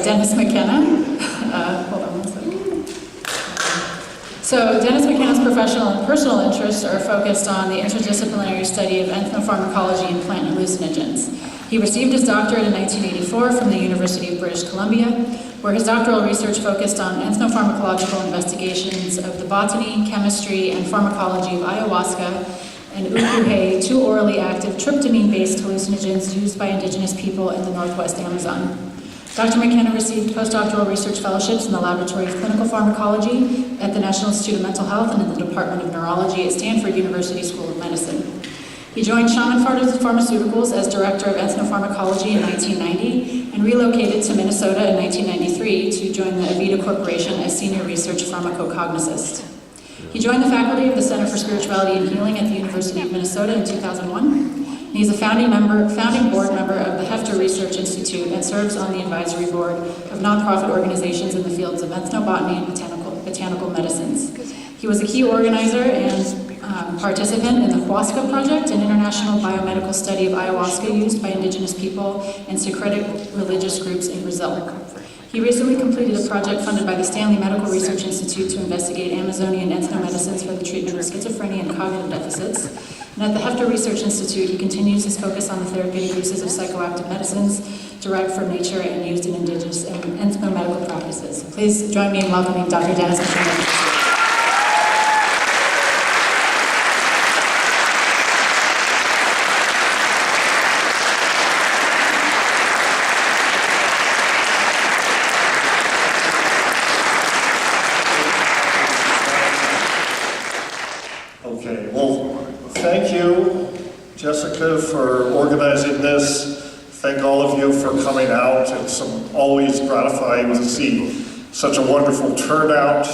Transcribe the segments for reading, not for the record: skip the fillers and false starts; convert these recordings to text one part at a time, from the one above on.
Dennis McKenna. Hold on one second. So Dennis McKenna's professional and personal interests are focused on the interdisciplinary study of ethnopharmacology and plant hallucinogens. He received his doctorate in 1984 from the University of British Columbia, where his doctoral research focused on ethnopharmacological investigations of the botany, chemistry, and pharmacology of ayahuasca and ukuhe, two orally active tryptamine-based hallucinogens used by indigenous people in the Northwest Amazon. Dr. McKenna received postdoctoral research fellowships in the Laboratory of Clinical Pharmacology at the National Institute of Mental Health and in the Department of Neurology at Stanford University School of Medicine. He joined Shaman Pharmaceuticals as Director of Ethnopharmacology in 1990 and relocated to Minnesota in 1993 to join the Avita Corporation as Senior Research Pharmacocognosist. He joined the faculty of the Center for Spirituality and Healing at the University of Minnesota in 2001. He's a founding board member of the Hefter Research Institute and serves on the advisory board of nonprofit organizations in the fields of ethnobotany and botanical medicines. He was a key organizer and participant in the Huasca Project, an international biomedical study of ayahuasca used by indigenous people and syncretic religious groups in Brazil. He recently completed a project funded by the Stanley Medical Research Institute to investigate Amazonian ethnomedicines for the treatment of schizophrenia and cognitive deficits. And at the Hefter Research Institute, he continues his focus on the therapeutic uses of psychoactive medicines derived from nature and used in indigenous and ethnomedical practices. Please join me in welcoming Dr. Dennis McKenna. Thank you, Jessica, for organizing this. Thank all of you for coming out. It's always gratifying to see such a wonderful turnout.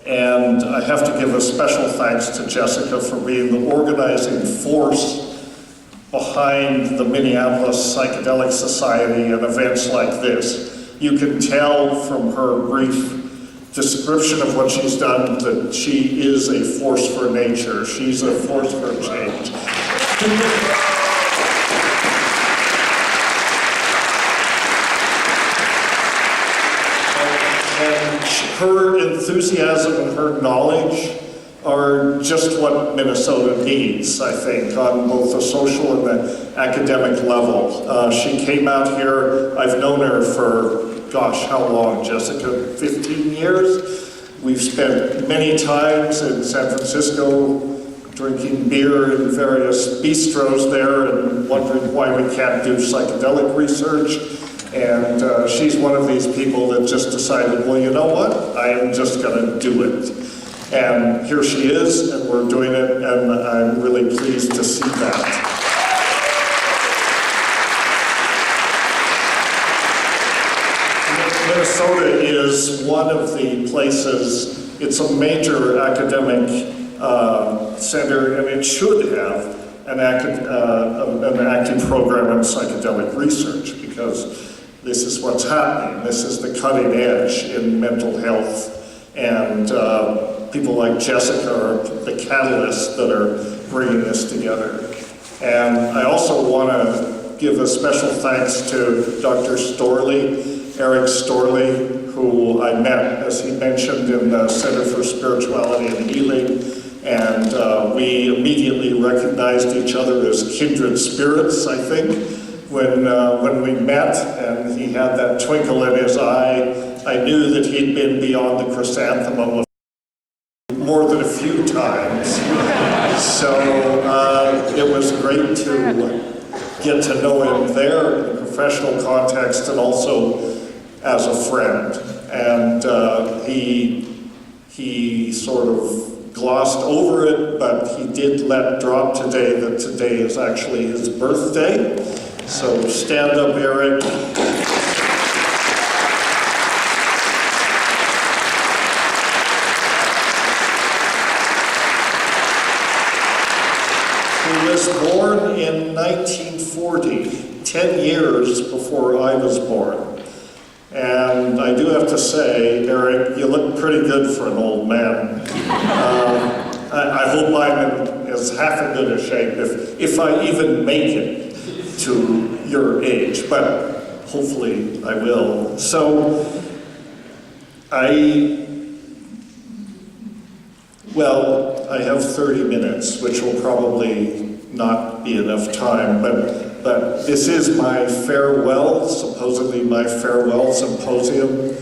And I have to give a special thanks to Jessica for being the organizing force behind the Minneapolis Psychedelic Society and events like this. You can tell from her brief description of what she's done that she is a force for nature. She's a force for change. And her enthusiasm and her knowledge are just what Minnesota needs, I think, on both the social and the academic level. She came out here, I've known her for gosh, how long, Jessica? 15 years? We've spent many times in San Francisco drinking beer in various bistros there and wondering why we can't do psychedelic research. And she's one of these people that just decided, well, you know what? I am just going to do it. And here she is, and we're doing it, and I'm really pleased to see that. Minnesota is one of the places, it's a major academic center, and it should have an active program in psychedelic research, because this is what's happening. This is the cutting edge in mental health, and people like Jessica are the catalysts that are bringing this together. And I also want to give a special thanks to Dr. Storley, Eric Storley, who I met, as he mentioned, in the Center for Spirituality and Healing, and we immediately recognized each other as kindred spirits, I think, when we met, and he had that twinkle in his eye. I knew that he'd been beyond the chrysanthemum more than a few times, so it was great to get to know him there in a professional context and also as a friend. And he sort of glossed over it, but he did let drop today that today is actually his birthday. So stand up, Eric. He was born in 1940, 10 years before I was born. And I do have to say, Eric, you look pretty good for an old man. I hope I'm in as half as good a shape, if I even make it to your age. But hopefully I will. So I have 30 minutes, which will probably not be enough time, but this is my farewell, supposedly my farewell symposium.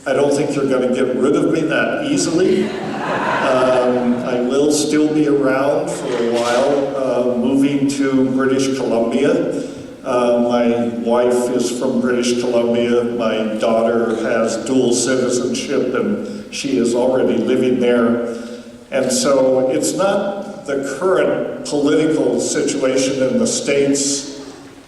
I don't think you're going to get rid of me that easily. I will still be around for a while, moving to British Columbia. My wife is from British Columbia. My daughter has dual citizenship, and she is already living there. And so it's not the current political situation in the States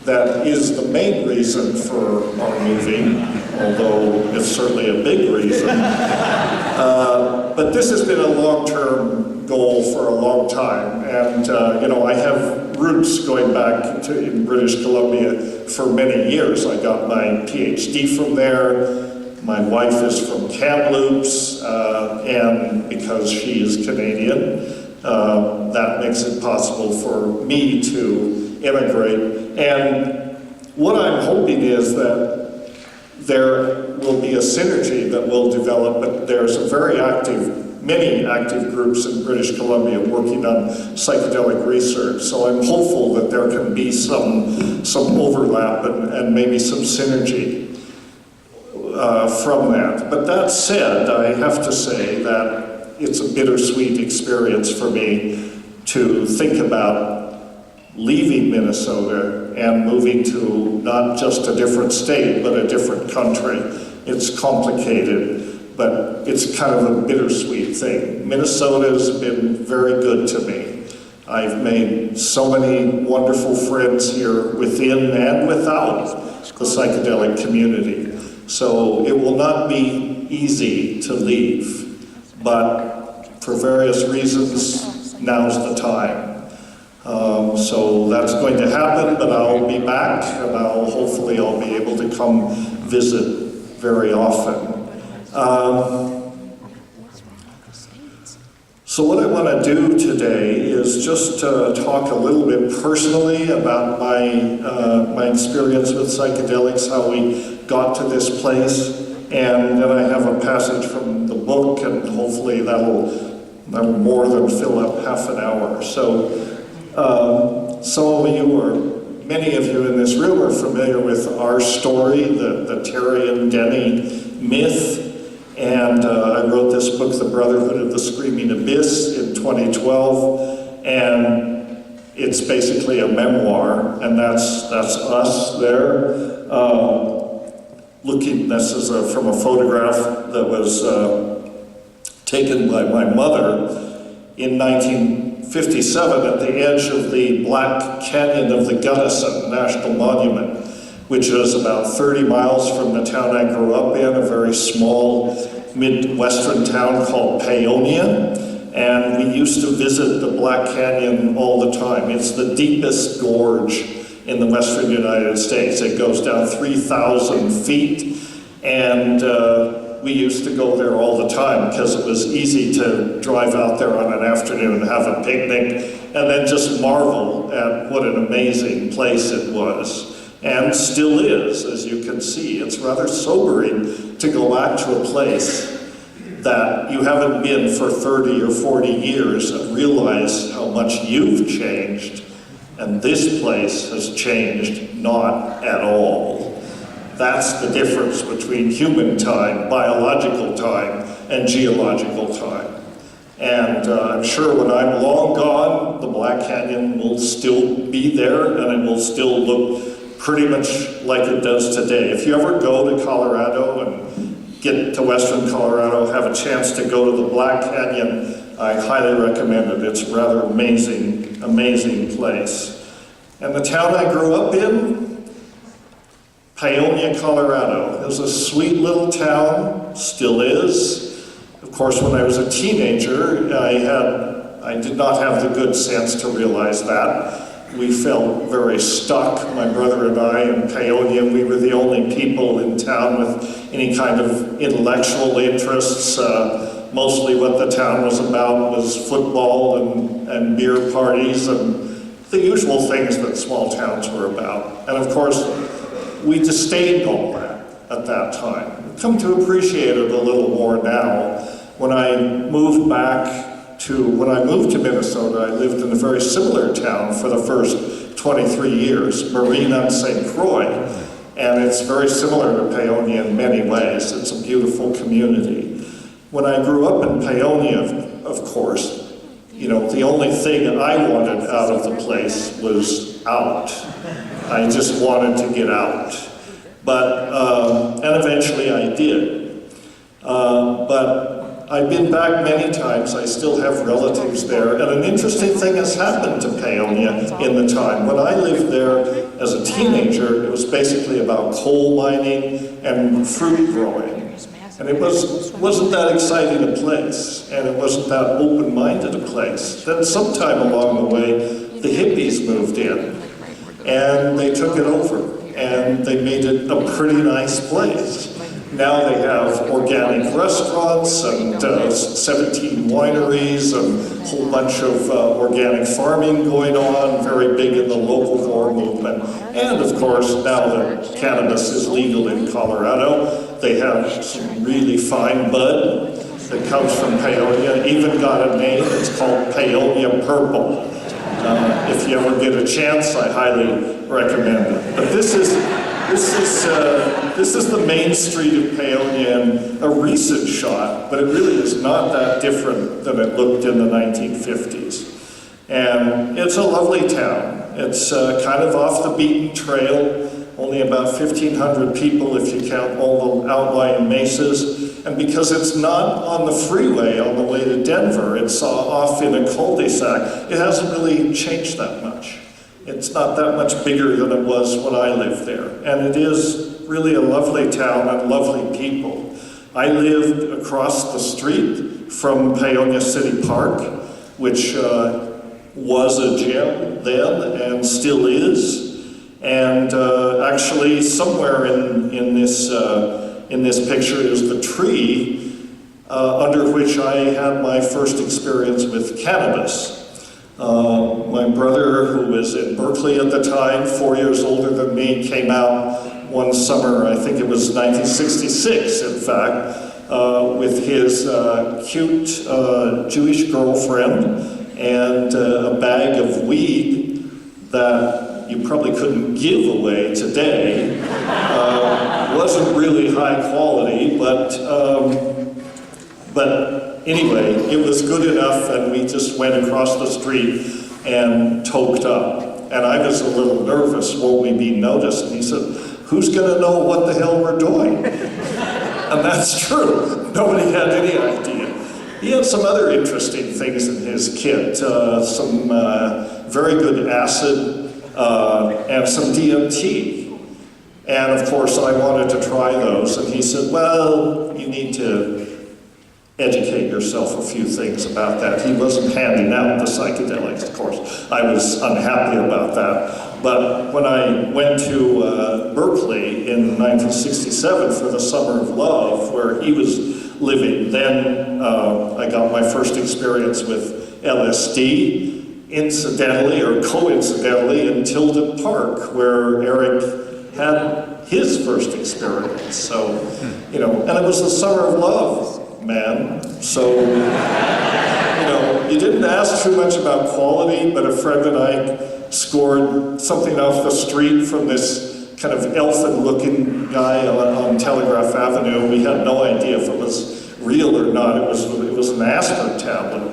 that is the main reason for our moving, although it's certainly a big reason. But this has been a long-term goal for a long time. And, I have roots going back to in British Columbia for many years. I got my PhD from there. My wife is from Kamloops, and because she is Canadian, that makes it possible for me to immigrate. And what I'm hoping is that there will be a synergy that will develop, but there's many active groups in British Columbia working on psychedelic research. So I'm hopeful that there can be some overlap and maybe some synergy from that. But that said, I have to say that it's a bittersweet experience for me to think about leaving Minnesota and moving to not just a different state, but a different country. It's complicated, but it's kind of a bittersweet thing. Minnesota's been very good to me. I've made so many wonderful friends here within and without the psychedelic community. So it will not be easy to leave, but for various reasons, now's the time. So that's going to happen, but I'll be back, and hopefully I'll be able to come visit very often. So what I want to do today is just talk a little bit personally about my experience with psychedelics, how we got to this place, and then I have a passage from the book, and hopefully that'll more than fill up half an hour. So many of you in this room are familiar with our story, the Terry and Denny myth. And I wrote this book, The Brotherhood of the Screaming Abyss, in 2012, and it's basically a memoir, and that's us there. This is from a photograph that was taken by my mother in 1957 at the edge of the Black Canyon of the Gunnison National Monument, which is about 30 miles from the town I grew up in, a very small Midwestern town called Paonia. And we used to visit the Black Canyon all the time. It's the deepest gorge in the western United States. It goes down 3,000 feet. And we used to go there all the time because it was easy to drive out there on an afternoon and have a picnic and then just marvel at what an amazing place it was. And still is, as you can see. It's rather sobering to go back to a place that you haven't been for 30 or 40 years and realize how much you've changed, and this place has changed not at all. That's the difference between human time, biological time, and geological time. And I'm sure when I'm long gone, the Black Canyon will still be there, and it will still look pretty much like it does today. If you ever go to Colorado and get to Western Colorado, have a chance to go to the Black Canyon, I highly recommend it. It's a rather amazing, amazing place. And the town I grew up in, Paonia, Colorado, is a sweet little town, still is. Of course, when I was a teenager, I did not have the good sense to realize that. We felt very stuck, my brother and I, in Paonia. We were the only people in town with any kind of intellectual interests. Mostly what the town was about was football and beer parties and the usual things that small towns were about. And of course, we disdained all that at that time. I've come to appreciate it a little more now. When I moved to Minnesota, I lived in a very similar town for the first 23 years, Marine on St. Croix. And it's very similar to Paonia in many ways. It's a beautiful community. When I grew up in Paonia, of course, the only thing I wanted out of the place was out. I just wanted to get out. And eventually I did. But I've been back many times. I still have relatives there. And an interesting thing has happened to Paonia in the time. When I lived there as a teenager, it was basically about coal mining and fruit growing. And it wasn't that exciting a place, and it wasn't that open-minded a place. Then sometime along the way, the hippies moved in, and they took it over, and they made it a pretty nice place. Now they have organic restaurants and 17 wineries and a whole bunch of organic farming going on, very big in the locavore movement. And of course, now that cannabis is legal in Colorado, they have some really fine bud that comes from Paonia, even got a name. It's called Paonia Purple. If you ever get a chance, I highly recommend it. But this is the main street of Paonia, and a recent shot, but it really is not that different than it looked in the 1950s. And it's a lovely town. It's kind of off the beaten trail, only about 1,500 people if you count all the outlying mesas. And because it's not on the freeway on the way to Denver, it's off in a cul-de-sac, it hasn't really changed that much. It's not that much bigger than it was when I lived there. And it is really a lovely town and lovely people. I lived across the street from Paonia City Park, which was a gem then and still is. And actually somewhere in this picture is the tree under which I had my first experience with cannabis. My brother, who was in Berkeley at the time, 4 years older than me, came out one summer, I think it was 1966 in fact, with his cute Jewish girlfriend and a bag of weed that you probably couldn't give away today. Wasn't really high quality, but anyway, it was good enough, and we just went across the street and toked up. And I was a little nervous, won't we be noticed? And he said, who's gonna know what the hell we're doing? And that's true, nobody had any idea. He had some other interesting things in his kit, some very good acid and some DMT. And of course I wanted to try those, and he said, well, you need to educate yourself a few things about that. He wasn't handing out the psychedelics, of course. I was unhappy about that. But when I went to Berkeley in 1967 for the Summer of Love, where he was living, then I got my first experience with LSD, incidentally or coincidentally in Tilden Park, where Eric had his first experience. So, and it was the Summer of Love, man. So, you didn't ask too much about quality, but a friend and I scored something off the street from this kind of elfin-looking guy on Telegraph Avenue. We had no idea if it was real or not. It was an aspirin tablet,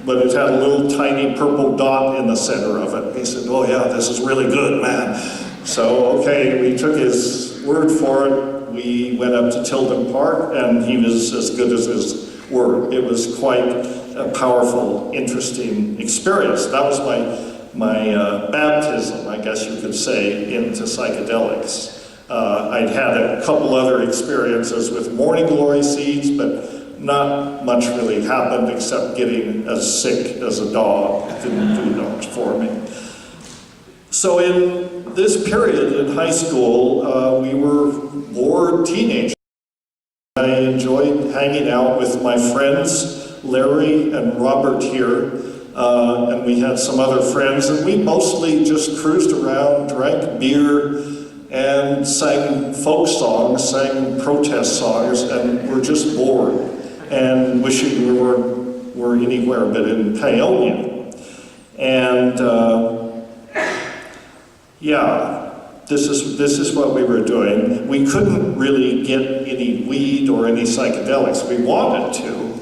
but it had a little tiny purple dot in the center of it. He said, oh yeah, this is really good, man. So, okay, we took his word for it. We went up to Tilden Park, and he was as good as his word. It was quite a powerful, interesting experience. That was my baptism, I guess you could say, into psychedelics. I'd had a couple other experiences with morning glory seeds, but not much really happened except getting as sick as a dog. It didn't do much for me. So in this period in high school, we were bored teenagers. I enjoyed hanging out with my friends, Larry and Robert here, and we had some other friends, and we mostly just cruised around, drank beer, and sang folk songs, sang protest songs, and were just bored and wishing we were anywhere but in Paonia. And this is what we were doing. We couldn't really get any weed or any psychedelics. We wanted to,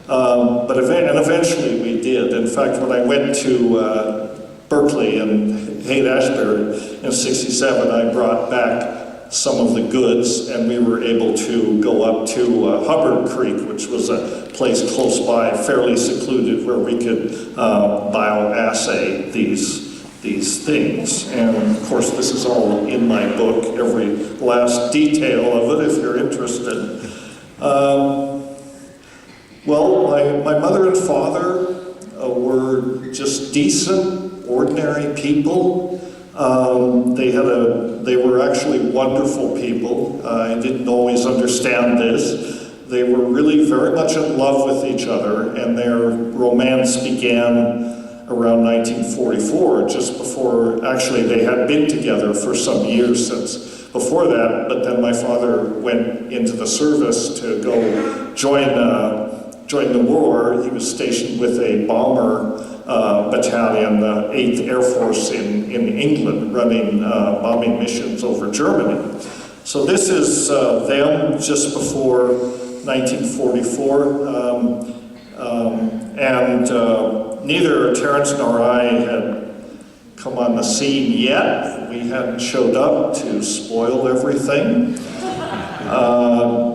but eventually we did. In fact, when I went to Berkeley and Haight-Ashbury in '67, I brought back some of the goods, and we were able to go up to Hubbard Creek, which was a place close by, fairly secluded, where we could bioassay these things. And of course, this is all in my book, every last detail of it, if you're interested. Well, my mother and father were just decent, ordinary people. They were actually wonderful people. I didn't always understand this. They were really very much in love with each other, and their romance began around 1944, just before, actually they had been together for some years since before that, but then my father went into the service to go join the war. He was stationed with a bomber battalion, the 8th Air Force in England, running bombing missions over Germany. So this is them just before 1944, and neither Terence nor I had come on the scene yet. We hadn't showed up to spoil everything.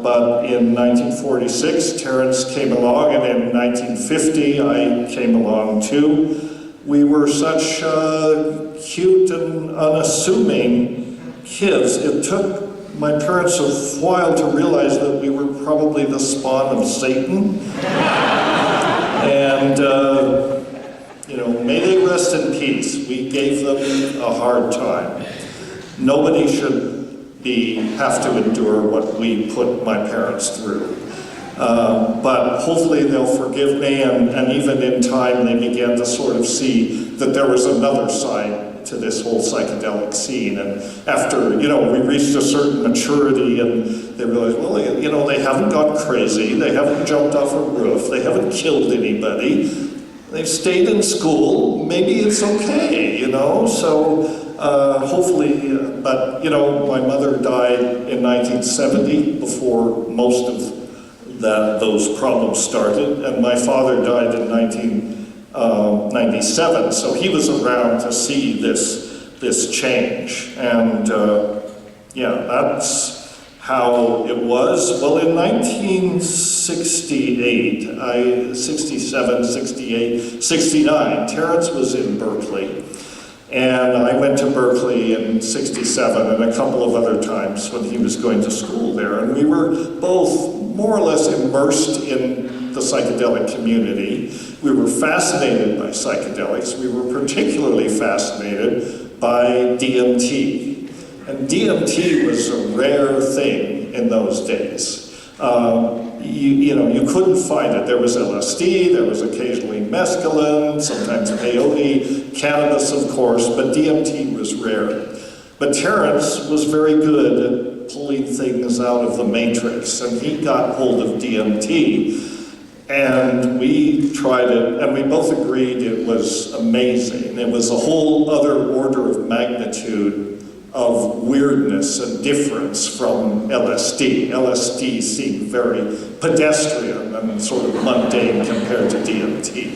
But in 1946, Terence came along, and in 1950, I came along too. We were such cute and unassuming kids. It took my parents a while to realize that we were probably the spawn of Satan. And, may they rest in peace. We gave them a hard time. Nobody should have to endure what we put my parents through. But hopefully they'll forgive me, and even in time they began to sort of see that there was another side to this whole psychedelic scene. And after, we reached a certain maturity, and they realized, well, they haven't gone crazy, they haven't jumped off a roof, they haven't killed anybody, they've stayed in school, maybe it's okay, so hopefully, but my mother died in 1970 before most of those problems started, and my father died in 1997, so he was around to see this change, and that's how it was. Well, in 1968, 67, 68, 69, Terence was in Berkeley. And I went to Berkeley in '67 and a couple of other times when he was going to school there. And we were both more or less immersed in the psychedelic community. We were fascinated by psychedelics. We were particularly fascinated by DMT. And DMT was a rare thing in those days. You couldn't find it. There was LSD, there was occasionally mescaline, sometimes peyote, cannabis, of course, but DMT was rare. But Terence was very good at pulling things out of the matrix, and he got hold of DMT, and we tried it, and we both agreed it was amazing. It was a whole other order of magnitude of weirdness and difference from LSD. LSD seemed very pedestrian and sort of mundane compared to DMT.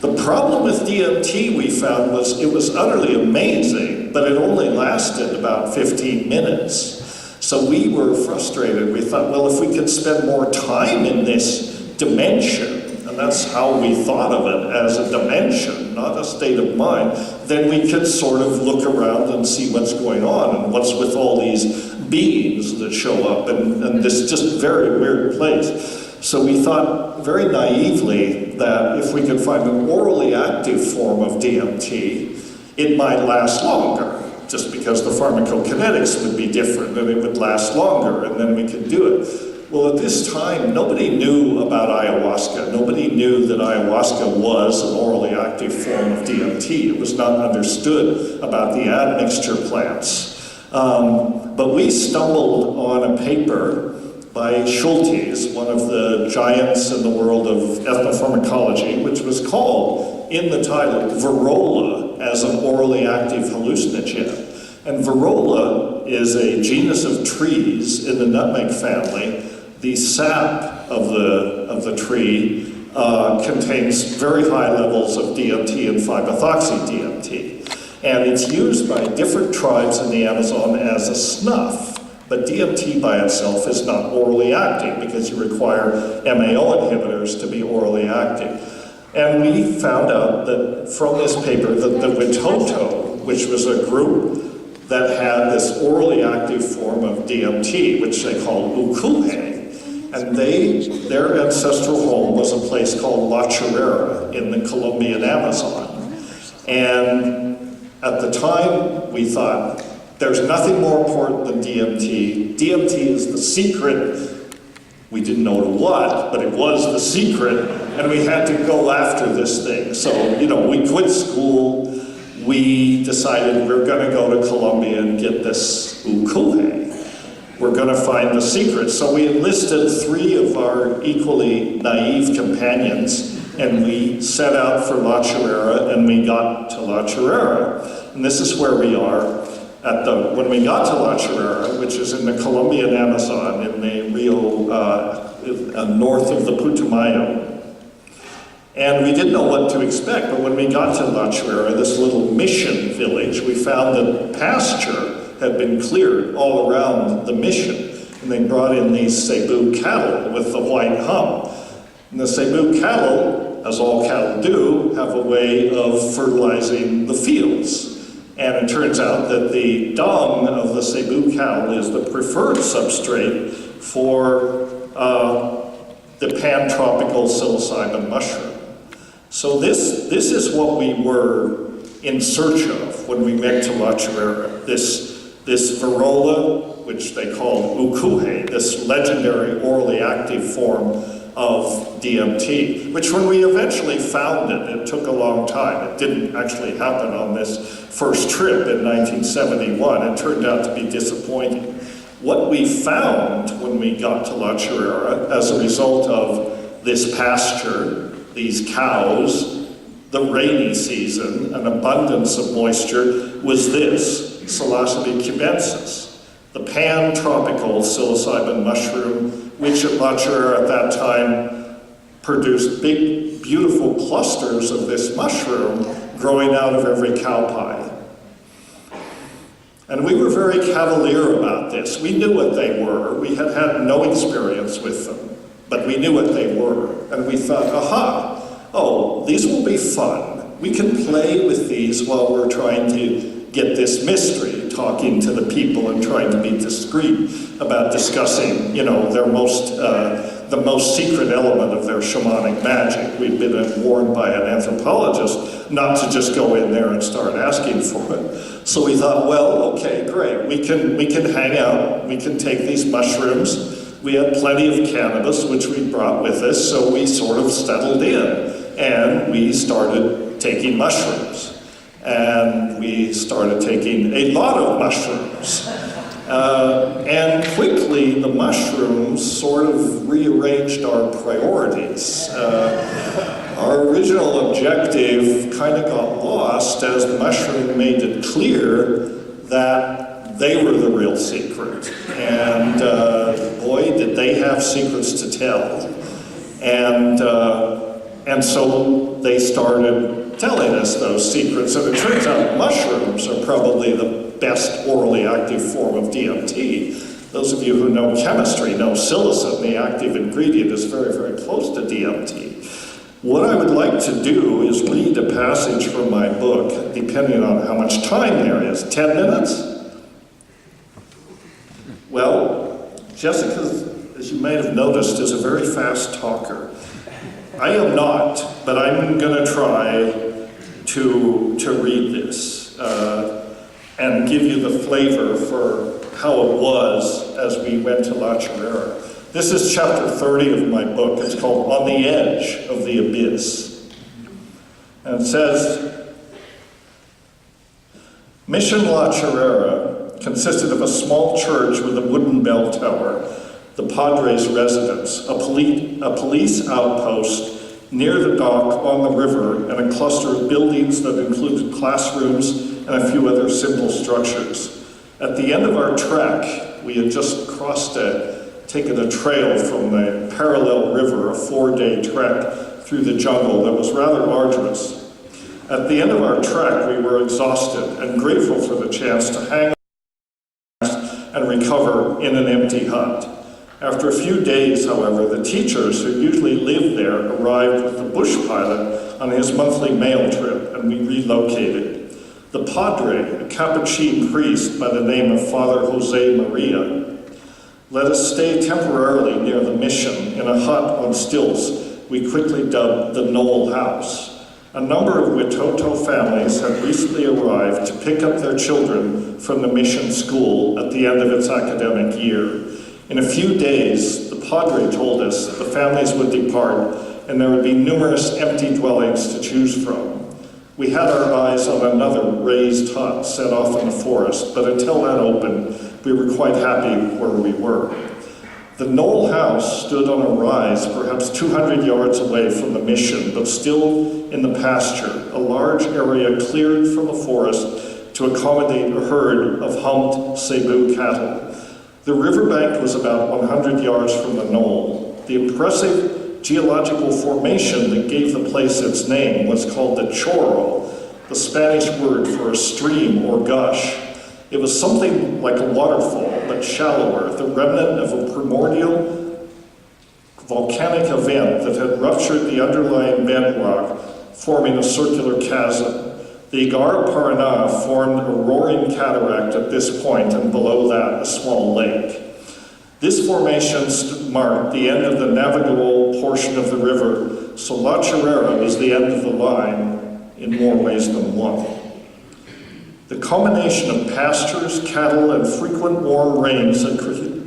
The problem with DMT, we found, was it was utterly amazing, but it only lasted about 15 minutes. So we were frustrated. We thought, well, if we could spend more time in this dimension, and that's how we thought of it, as a dimension, not a state of mind, then we could sort of look around and see what's going on and what's with all these beings that show up and this just very weird place. So we thought very naively that if we could find an orally active form of DMT, it might last longer, just because the pharmacokinetics would be different and it would last longer, and then we could do it. Well, at this time, nobody knew about ayahuasca. Nobody knew that ayahuasca was an orally active form of DMT. It was not understood about the admixture plants. But we stumbled on a paper by Schultes, one of the giants in the world of ethnopharmacology, which was called, in the title, Varola as an orally active hallucinogen. And Varola is a genus of trees in the nutmeg family. The sap of the tree contains very high levels of DMT and 5-methoxy-DMT. And it's used by different tribes in the Amazon as a snuff. But DMT by itself is not orally active because you require MAO inhibitors to be orally active. And we found out that from this paper that the Witoto, which was a group that had this orally active form of DMT, which they call Ukuhe, and their ancestral home was a place called La Chorrera in the Colombian Amazon. And at the time, we thought, there's nothing more important than DMT. DMT is the secret. We didn't know to what, but it was the secret, and we had to go after this thing. So, we quit school. We decided we're going to go to Colombia and get this ukuhe. We're going to find the secret. So we enlisted 3 of our equally naive companions, and we set out for La Chorrera, and we got to La Chorrera. And this is where we are. When we got to La Chorrera, which is in the Colombian Amazon, in the Rio, north of the Putumayo. And we didn't know what to expect, but when we got to La Chorrera, this little mission village, we found that pasture had been cleared all around the mission. And they brought in these Cebu cattle with the white hum. And the Cebu cattle, as all cattle do, have a way of fertilizing the fields. And it turns out that the dung of the Cebu cow is the preferred substrate for the pantropical psilocybin mushroom. So this is what we were in search of when we went to La Chorrera. This Varola, which they called ukuhe, this legendary orally active form of DMT, which when we eventually found it took a long time. It didn't actually happen on this first trip in 1971. It turned out to be disappointing. What we found when we got to La Chorrera, as a result of this pasture, these cows, the rainy season, an abundance of moisture, was this, Psilocybe cubensis, the pan-tropical psilocybin mushroom, which at La Chorrera at that time produced big, beautiful clusters of this mushroom growing out of every cow pie. And we were very cavalier about this. We knew what they were. We had had no experience with them, but we knew what they were. And we thought, these will be fun. We can play with these while we're trying to get this mystery, talking to the people and trying to be discreet about discussing, the most secret element of their shamanic magic. We'd been warned by an anthropologist not to just go in there and start asking for it. So we thought, well, okay, great. We can hang out. We can take these mushrooms. We had plenty of cannabis, which we brought with us, so we sort of settled in. And we started taking mushrooms. And we started taking a lot of mushrooms. And quickly, the mushrooms sort of rearranged our priorities. Our original objective kind of got lost as the mushroom made it clear that they were the real secret. And boy, did they have secrets to tell. And so they started telling us those secrets. And it turns out mushrooms are probably the best orally active form of DMT. Those of you who know chemistry know psilocin, the active ingredient, is very, very close to DMT. What I would like to do is read a passage from my book, depending on how much time there is. 10 minutes? Well, Jessica, as you may have noticed, is a very fast talker. I am not, but I'm going to try to read this and give you the flavor for how it was as we went to La Chorrera. This is chapter 30 of my book. It's called On the Edge of the Abyss. And it says, Mission La Chorrera consisted of a small church with a wooden bell tower, the Padres' residence, a police outpost near the dock on the river, and a cluster of buildings that included classrooms and a few other simple structures. At the end of our trek, we had just taken a trail from the parallel river, a 4-day trek through the jungle that was rather arduous. At the end of our trek, we were exhausted and grateful for the chance to hang and recover in an empty hut. After a few days, however, the teachers who usually lived there arrived with the bush pilot on his monthly mail trip, and we relocated. The padre, a Capuchin priest by the name of Father Jose Maria, let us stay temporarily near the mission in a hut on stilts we quickly dubbed the Knoll House. A number of Witoto families had recently arrived to pick up their children from the mission school at the end of its academic year. In a few days, the padre told us that the families would depart and there would be numerous empty dwellings to choose from. We had our eyes on another raised hut set off in the forest, but until that opened, we were quite happy where we were. The Knoll House stood on a rise perhaps 200 yards away from the mission, but still in the pasture, a large area cleared from the forest to accommodate a herd of humped Cebu cattle. The riverbank was about 100 yards from the knoll. The impressive geological formation that gave the place its name was called the Chorro, the Spanish word for a stream or gush. It was something like a waterfall, but shallower, the remnant of a primordial volcanic event that had ruptured the underlying bedrock, forming a circular chasm. The Igar Paraná formed a roaring cataract at this point, and below that, a small lake. This formation marked the end of the navigable portion of the river, so La Chorrera was the end of the line in more ways than one. The combination of pastures, cattle, and frequent warm rains had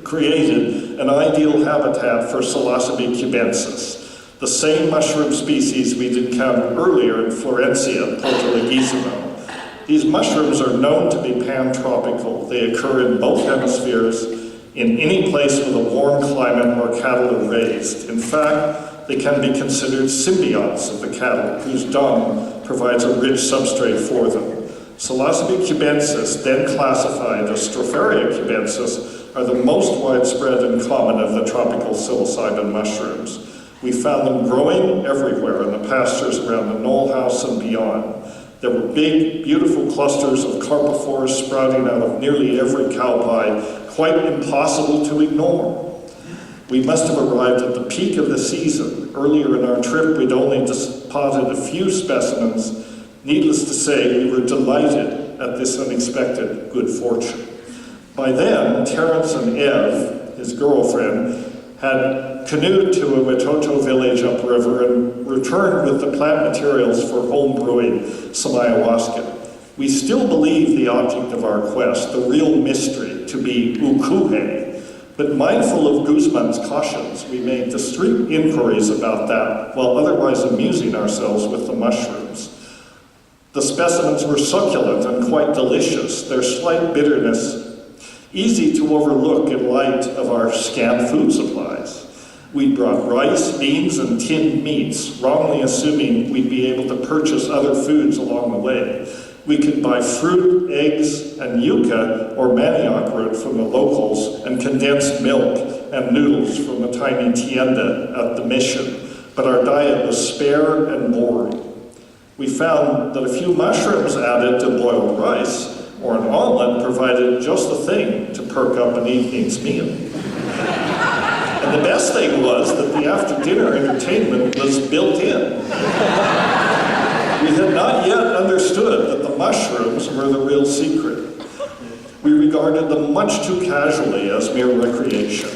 created an ideal habitat for Psilocybe cubensis, the same mushroom species we'd encountered earlier in Florencia, Porto Leguizamo. These mushrooms are known to be pan-tropical. They occur in both hemispheres, in any place with a warm climate where cattle are raised. In fact, they can be considered symbionts of the cattle, whose dung provides a rich substrate for them. Psilocybe cubensis, then classified as Stropharia cubensis, are the most widespread and common of the tropical psilocybin mushrooms. We found them growing everywhere in the pastures around the Knoll House and beyond. There were big, beautiful clusters of carpophores sprouting out of nearly every cow pie, quite impossible to ignore. We must have arrived at the peak of the season. Earlier in our trip, we'd only spotted a few specimens. Needless to say, we were delighted at this unexpected good fortune. By then, Terence and Ev, his girlfriend, had canoed to a Witoto village upriver and returned with the plant materials for home brewing some ayahuasca. We still believe the object of our quest, the real mystery, to be ukuhe, but mindful of Guzman's cautions, we made discreet inquiries about that while otherwise amusing ourselves with the mushrooms. The specimens were succulent and quite delicious, their slight bitterness easy to overlook in light of our scant food supplies. We brought rice, beans, and tinned meats, wrongly assuming we'd be able to purchase other foods along the way. We could buy fruit, eggs, and yucca or manioc root from the locals, and condensed milk and noodles from the tiny tienda at the mission, but our diet was spare and boring. We found that a few mushrooms added to boiled rice or an omelet provided just the thing to perk up an evening's meal. And the best thing was that the after-dinner entertainment was built in. We had not yet understood that the mushrooms were the real secret. We regarded them much too casually as mere recreation.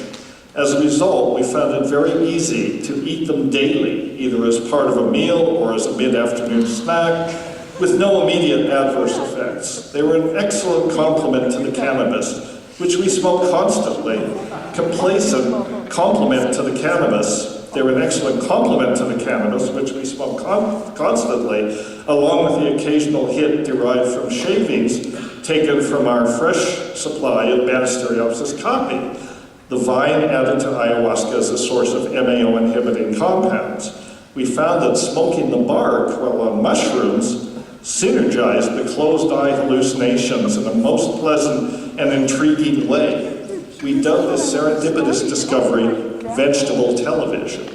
As a result, we found it very easy to eat them daily, either as part of a meal or as a mid-afternoon snack, with no immediate adverse effects. They were an excellent complement to the cannabis, which we smoke constantly. Complacent complement to the cannabis. They were an excellent complement to the cannabis, which we smoke constantly, along with the occasional hit derived from shavings, taken from our fresh supply of Banisteriopsis caapi, the vine added to ayahuasca as a source of MAO inhibiting compounds. We found that smoking the bark while on mushrooms synergized the closed eye hallucinations in a most pleasant and intriguing way. We dubbed this serendipitous discovery vegetable television.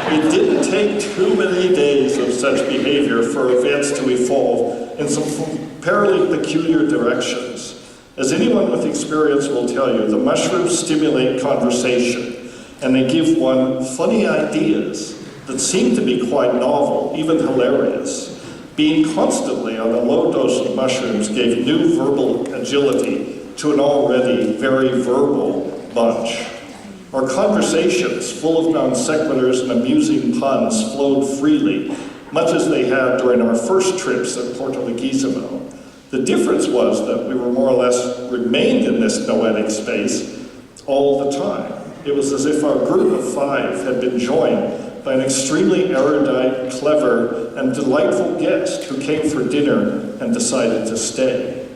It didn't take too many days of such behavior for events to evolve in some fairly peculiar directions. As anyone with experience will tell you, the mushrooms stimulate conversation, and they give one funny ideas that seem to be quite novel, even hilarious. Being constantly on a low dose of mushrooms gave new verbal agility to an already very verbal bunch. Our conversations, full of non sequiturs and amusing puns, flowed freely, much as they had during our first trips at Porto Leguizamo. The difference was that we were more or less remained in this noetic space all the time. It was as if our group of 5 had been joined by an extremely erudite, clever, and delightful guest who came for dinner and decided to stay.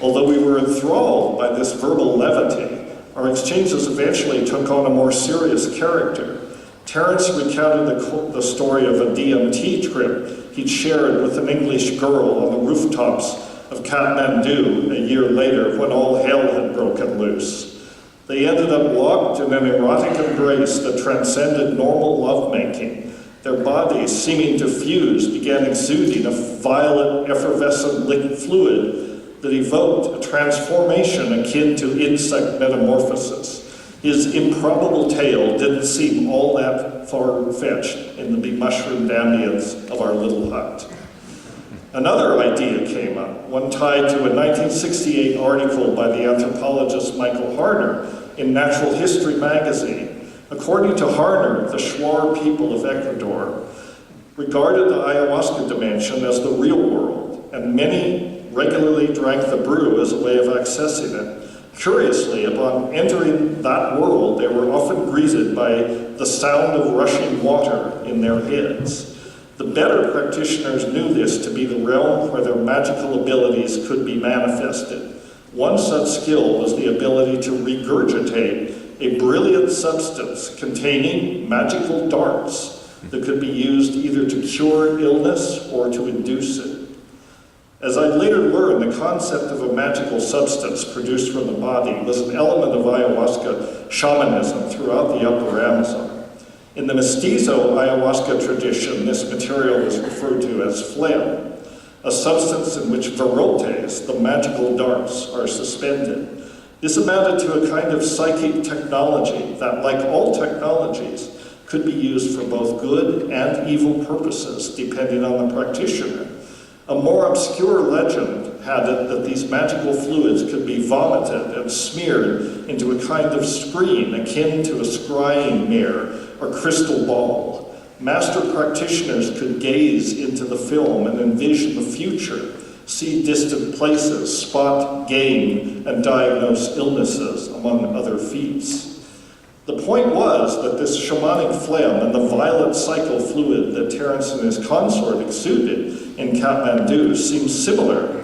Although we were enthralled by this verbal levity, our exchanges eventually took on a more serious character. Terence recounted the story of a DMT trip he'd shared with an English girl on the rooftops of Kathmandu a year later when all hell had broken loose. They ended up locked in an erotic embrace that transcended normal lovemaking. Their bodies, seeming to fuse, began exuding a violet, effervescent liquid fluid that evoked a transformation akin to insect metamorphosis. His improbable tale didn't seem all that far-fetched in the mushroomed ambience of our little hut. Another idea came up, one tied to a 1968 article by the anthropologist Michael Harner in Natural History magazine. According to Harner, the Shuar people of Ecuador regarded the ayahuasca dimension as the real world, and many regularly drank the brew as a way of accessing it. Curiously, upon entering that world, they were often greeted by the sound of rushing water in their heads. The better practitioners knew this to be the realm where their magical abilities could be manifested. One such skill was the ability to regurgitate a brilliant substance containing magical darts that could be used either to cure illness or to induce it. As I later learned, the concept of a magical substance produced from the body was an element of ayahuasca shamanism throughout the upper Amazon. In the mestizo ayahuasca tradition, this material is referred to as phlegm, a substance in which virotes, the magical darts, are suspended. This amounted to a kind of psychic technology that, like all technologies, could be used for both good and evil purposes, depending on the practitioner. A more obscure legend had it that these magical fluids could be vomited and smeared into a kind of screen akin to a scrying mirror or crystal ball. Master practitioners could gaze into the film and envision the future, see distant places, spot game, and diagnose illnesses, among other feats. The point was that this shamanic phlegm and the violet cycle fluid that Terence and his consort exuded in Kathmandu seemed similar.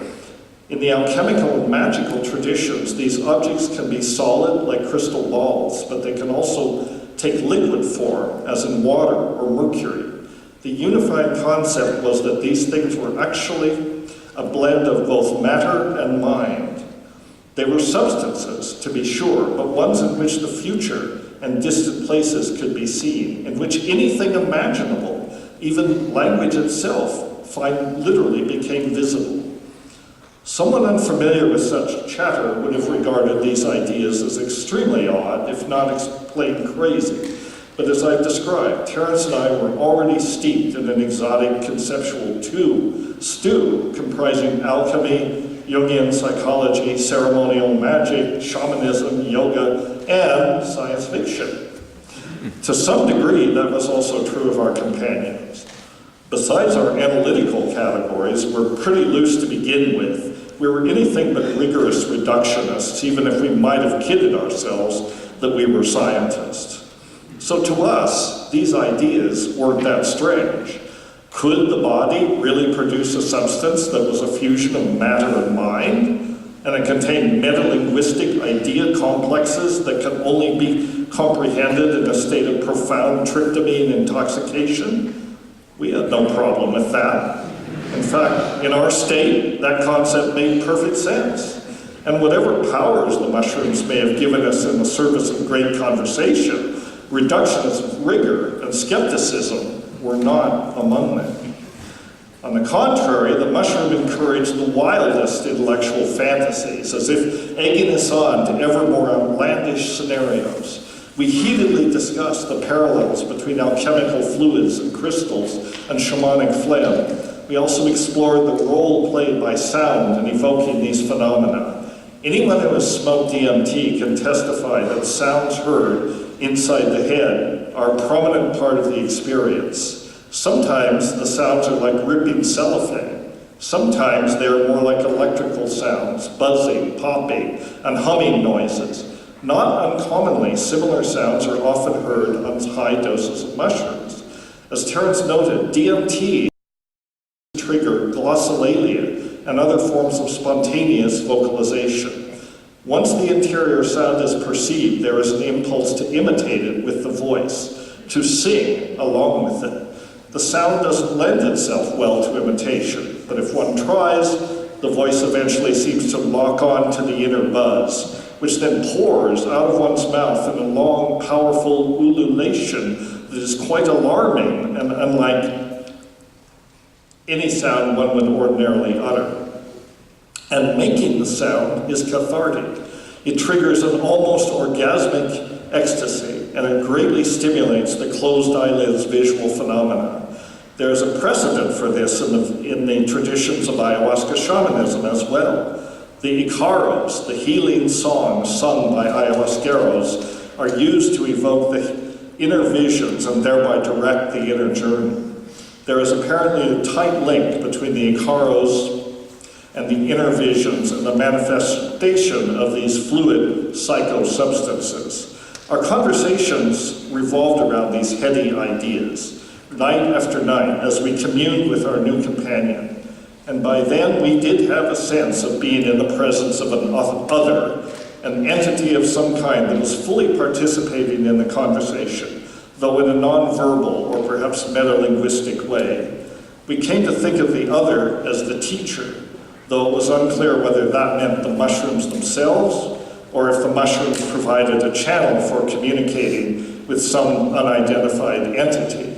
In the alchemical and magical traditions, these objects can be solid like crystal balls, but they can also take liquid form, as in water or mercury. The unified concept was that these things were actually a blend of both matter and mind. They were substances, to be sure, but ones in which the future and distant places could be seen, in which anything imaginable, even language itself, literally became visible. Someone unfamiliar with such chatter would have regarded these ideas as extremely odd, if not plain crazy. But as I've described, Terence and I were already steeped in an exotic conceptual stew comprising alchemy, Jungian psychology, ceremonial magic, shamanism, yoga, and science fiction. To some degree, that was also true of our companions. Besides our analytical categories, we're pretty loose to begin with. We were anything but rigorous reductionists, even if we might have kidded ourselves that we were scientists. So to us, these ideas weren't that strange. Could the body really produce a substance that was a fusion of matter and mind, and it contained metalinguistic idea complexes that could only be comprehended in a state of profound tryptamine intoxication? We had no problem with that. In fact, in our state, that concept made perfect sense. And whatever powers the mushrooms may have given us in the service of great conversation, reductionist rigor and skepticism were not among them. On the contrary, the mushroom encouraged the wildest intellectual fantasies, as if egging us on to ever more outlandish scenarios. We heatedly discussed the parallels between alchemical fluids and crystals and shamanic phlegm. We also explored the role played by sound in evoking these phenomena. Anyone who has smoked DMT can testify that sounds heard inside the head are a prominent part of the experience. Sometimes the sounds are like ripping cellophane. Sometimes they are more like electrical sounds, buzzing, popping, and humming noises. Not uncommonly, similar sounds are often heard on high doses of mushrooms. As Terence noted, DMT trigger glossolalia and other forms of spontaneous vocalization. Once the interior sound is perceived, there is an impulse to imitate it with the voice, to sing along with it. The sound doesn't lend itself well to imitation, but if one tries, the voice eventually seems to lock on to the inner buzz, which then pours out of one's mouth in a long, powerful ululation that is quite alarming and unlike any sound one would ordinarily utter. And making the sound is cathartic. It triggers an almost orgasmic ecstasy, and it greatly stimulates the closed eyelids visual phenomena. There is a precedent for this in the traditions of ayahuasca shamanism as well. The Icaros, the healing songs sung by ayahuasqueros, are used to evoke the inner visions and thereby direct the inner journey. There is apparently a tight link between the Icaros and the inner visions and the manifestation of these fluid psychosubstances. Our conversations revolved around these heady ideas, night after night, as we communed with our new companion. And by then, we did have a sense of being in the presence of an other, an entity of some kind that was fully participating in the conversation, though in a nonverbal or perhaps metalinguistic way. We came to think of the other as the teacher, though it was unclear whether that meant the mushrooms themselves or if the mushrooms provided a channel for communicating with some unidentified entity.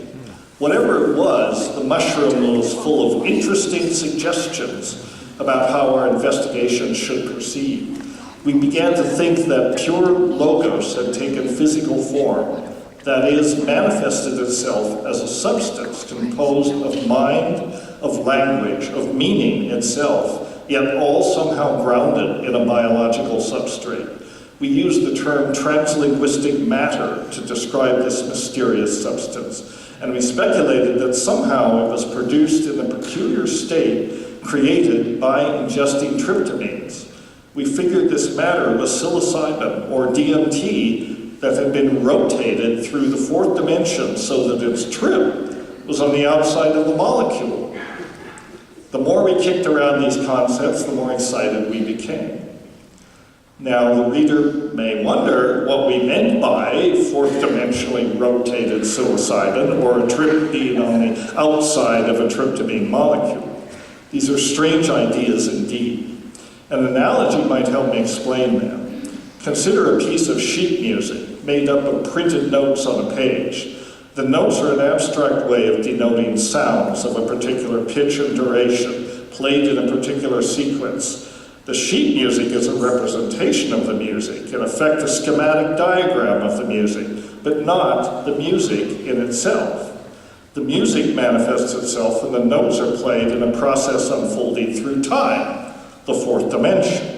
Whatever it was, the mushroom was full of interesting suggestions about how our investigation should proceed. We began to think that pure logos had taken physical form, that is, manifested itself as a substance composed of mind, of language, of meaning itself, yet all somehow grounded in a biological substrate. We use the term translinguistic matter to describe this mysterious substance, and we speculated that somehow it was produced in a peculiar state created by ingesting tryptamines. We figured this matter was psilocybin, or DMT, that had been rotated through the fourth dimension so that its trip was on the outside of the molecule. The more we kicked around these concepts, the more excited we became. Now, the reader may wonder what we meant by fourth-dimensionally rotated psilocybin, or a trip being on the outside of a tryptamine molecule. These are strange ideas indeed. An analogy might help me explain them. Consider a piece of sheet music made up of printed notes on a page. The notes are an abstract way of denoting sounds of a particular pitch and duration, played in a particular sequence. The sheet music is a representation of the music, in effect a schematic diagram of the music, but not the music in itself. The music manifests itself and the notes are played in a process unfolding through time, the fourth dimension.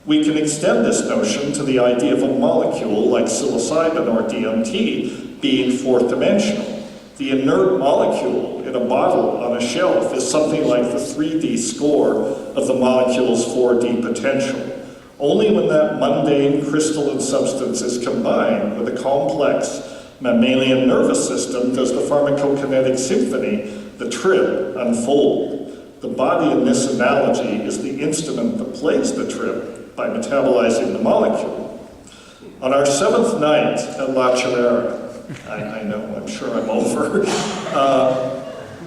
We can extend this notion to the idea of a molecule like psilocybin or DMT being fourth dimensional. The inert molecule in a bottle on a shelf is something like the 3D score of the molecule's 4D potential. Only when that mundane crystalline substance is combined with a complex mammalian nervous system does the pharmacokinetic symphony the trip, unfold. The body in this analogy is the instrument that plays the trip by metabolizing the molecule. On our 7th night at La Chimera, I know, I'm sure I'm over,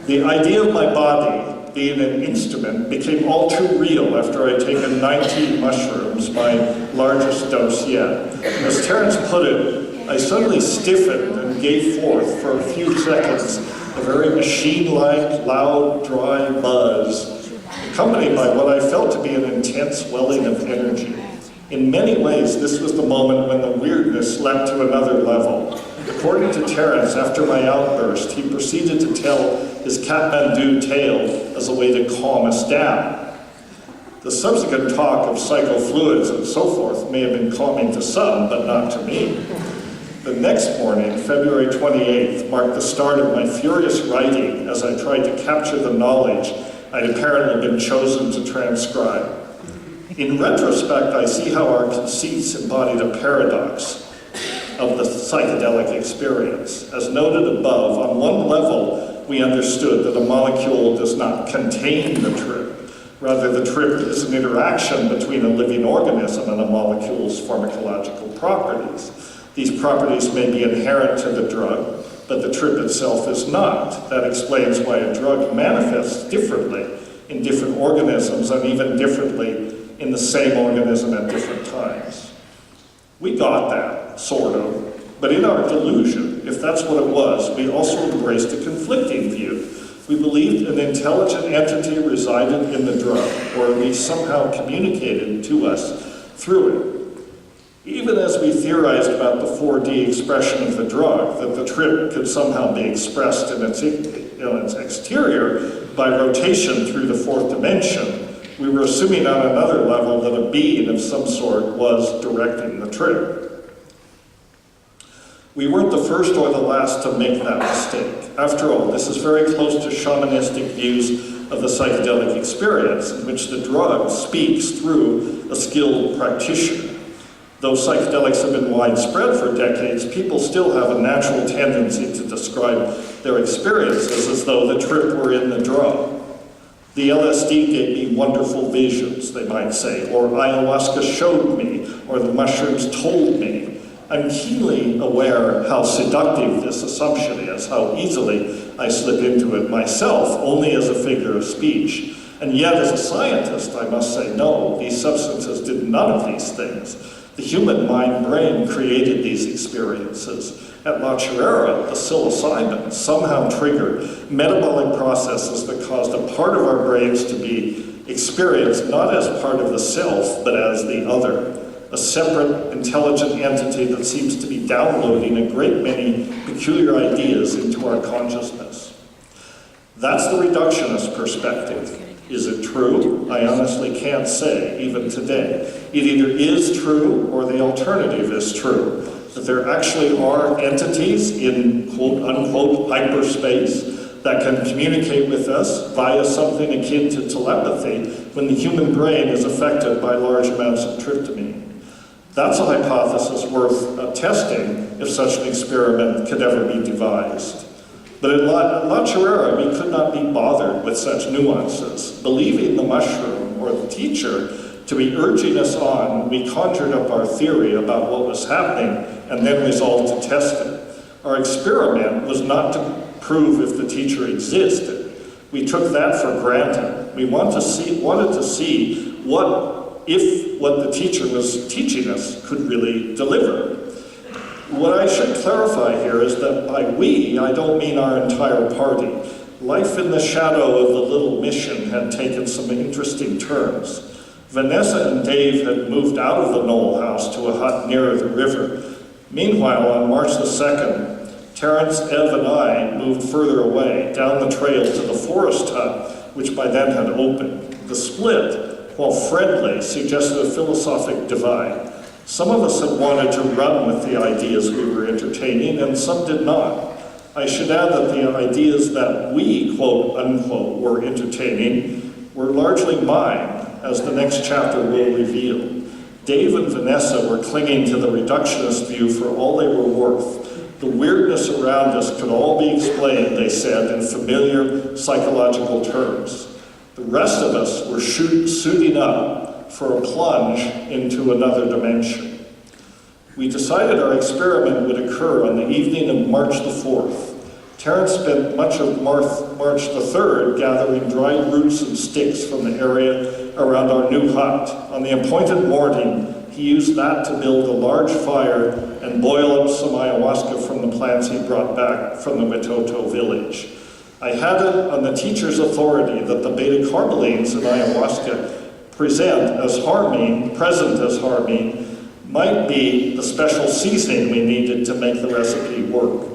the idea of my body being an instrument became all too real after I'd taken 19 mushrooms, my largest dose yet. As Terence put it, I suddenly stiffened and gave forth for a few seconds a very machine-like, loud, dry buzz, accompanied by what I felt to be an intense welling of energy. In many ways, this was the moment when the weirdness leapt to another level. According to Terence, after my outburst, he proceeded to tell his Kathmandu tale as a way to calm us down. The subsequent talk of psychofluids and so forth may have been calming to some, but not to me. The next morning, February 28th, marked the start of my furious writing as I tried to capture the knowledge I'd apparently been chosen to transcribe. In retrospect, I see how our conceits embodied a paradox of the psychedelic experience. As noted above, on one level, we understood that a molecule does not contain the trip. Rather, the trip is an interaction between a living organism and a molecule's pharmacological properties. These properties may be inherent to the drug, but the trip itself is not. That explains why a drug manifests differently in different organisms and even differently in the same organism at different times. We got that, sort of, but in our delusion, if that's what it was, we also embraced a conflicting view. We believed an intelligent entity resided in the drug, or at least somehow communicated to us through it. Even as we theorized about the 4D expression of the drug, that the trip could somehow be expressed in its exterior by rotation through the fourth dimension, we were assuming on another level that a being of some sort was directing the trip. We weren't the first or the last to make that mistake. After all, this is very close to shamanistic views of the psychedelic experience, in which the drug speaks through a skilled practitioner. Though psychedelics have been widespread for decades, people still have a natural tendency to describe their experiences as though the trip were in the drug. The LSD gave me wonderful visions, they might say, or ayahuasca showed me, or the mushrooms told me. I'm keenly aware how seductive this assumption is, how easily I slip into it myself, only as a figure of speech. And yet, as a scientist, I must say, no, these substances did none of these things. The human mind-brain created these experiences. At La Chirera, the psilocybin somehow triggered metabolic processes that caused a part of our brains to be experienced not as part of the self, but as the other, a separate, intelligent entity that seems to be downloading a great many peculiar ideas into our consciousness. That's the reductionist perspective. Is it true? I honestly can't say, even today. It either is true or the alternative is true. That there actually are entities in quote-unquote hyperspace that can communicate with us via something akin to telepathy when the human brain is affected by large amounts of tryptamine. That's a hypothesis worth testing if such an experiment could ever be devised. But at La Chirera, we could not be bothered with such nuances. Believing the mushroom or the teacher to be urging us on, we conjured up our theory about what was happening and then resolved to test it. Our experiment was not to prove if the teacher existed. We took that for granted. We wanted to see what the teacher was teaching us could really deliver. What I should clarify here is that by we, I don't mean our entire party. Life in the shadow of the little mission had taken some interesting turns. Vanessa and Dave had moved out of the Knoll house to a hut nearer the river. Meanwhile, on March the 2nd, Terence, Ev, and I moved further away, down the trail to the forest hut, which by then had opened. The split, while friendly, suggested a philosophic divide. Some of us had wanted to run with the ideas we were entertaining, and some did not. I should add that the ideas that we, quote unquote, were entertaining were largely mine, as the next chapter will reveal. Dave and Vanessa were clinging to the reductionist view for all they were worth. The weirdness around us could all be explained, they said, in familiar psychological terms. The rest of us were suiting up for a plunge into another dimension. We decided our experiment would occur on the evening of March the 4th. Terence spent much of March the 3rd gathering dried roots and sticks from the area around our new hut. On the appointed morning, he used that to build a large fire and boil up some ayahuasca from the plants he brought back from the Witoto village. I had it on the teacher's authority that the beta-carbolines in ayahuasca present as harmine might be the special seasoning we needed to make the recipe work.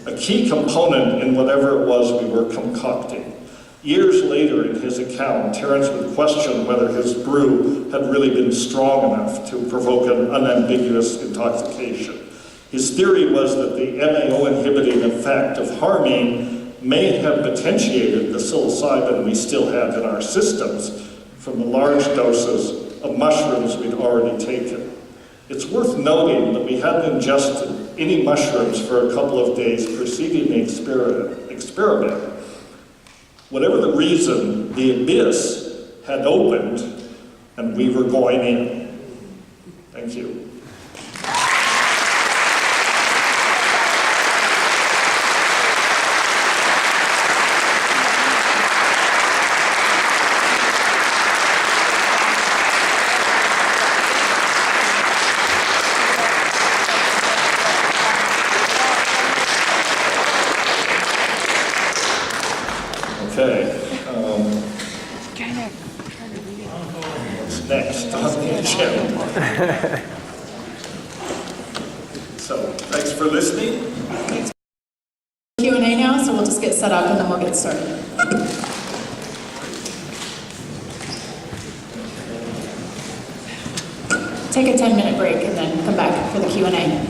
A key component in whatever it was we were concocting. Years later in his account, Terence would question whether his brew had really been strong enough to provoke an unambiguous intoxication. His theory was that the MAO inhibiting effect of harmine may have potentiated the psilocybin we still had in our systems from the large doses of mushrooms we'd already taken. It's worth noting that we hadn't ingested any mushrooms for a couple of days preceding the experiment. Whatever the reason, the abyss had opened and we were going in. Thank you. Okay, what's next on the agenda? So, thanks for listening. Q&A now, so we'll just get set up and then we'll get started. Take a 10-minute break and then come back for the Q&A.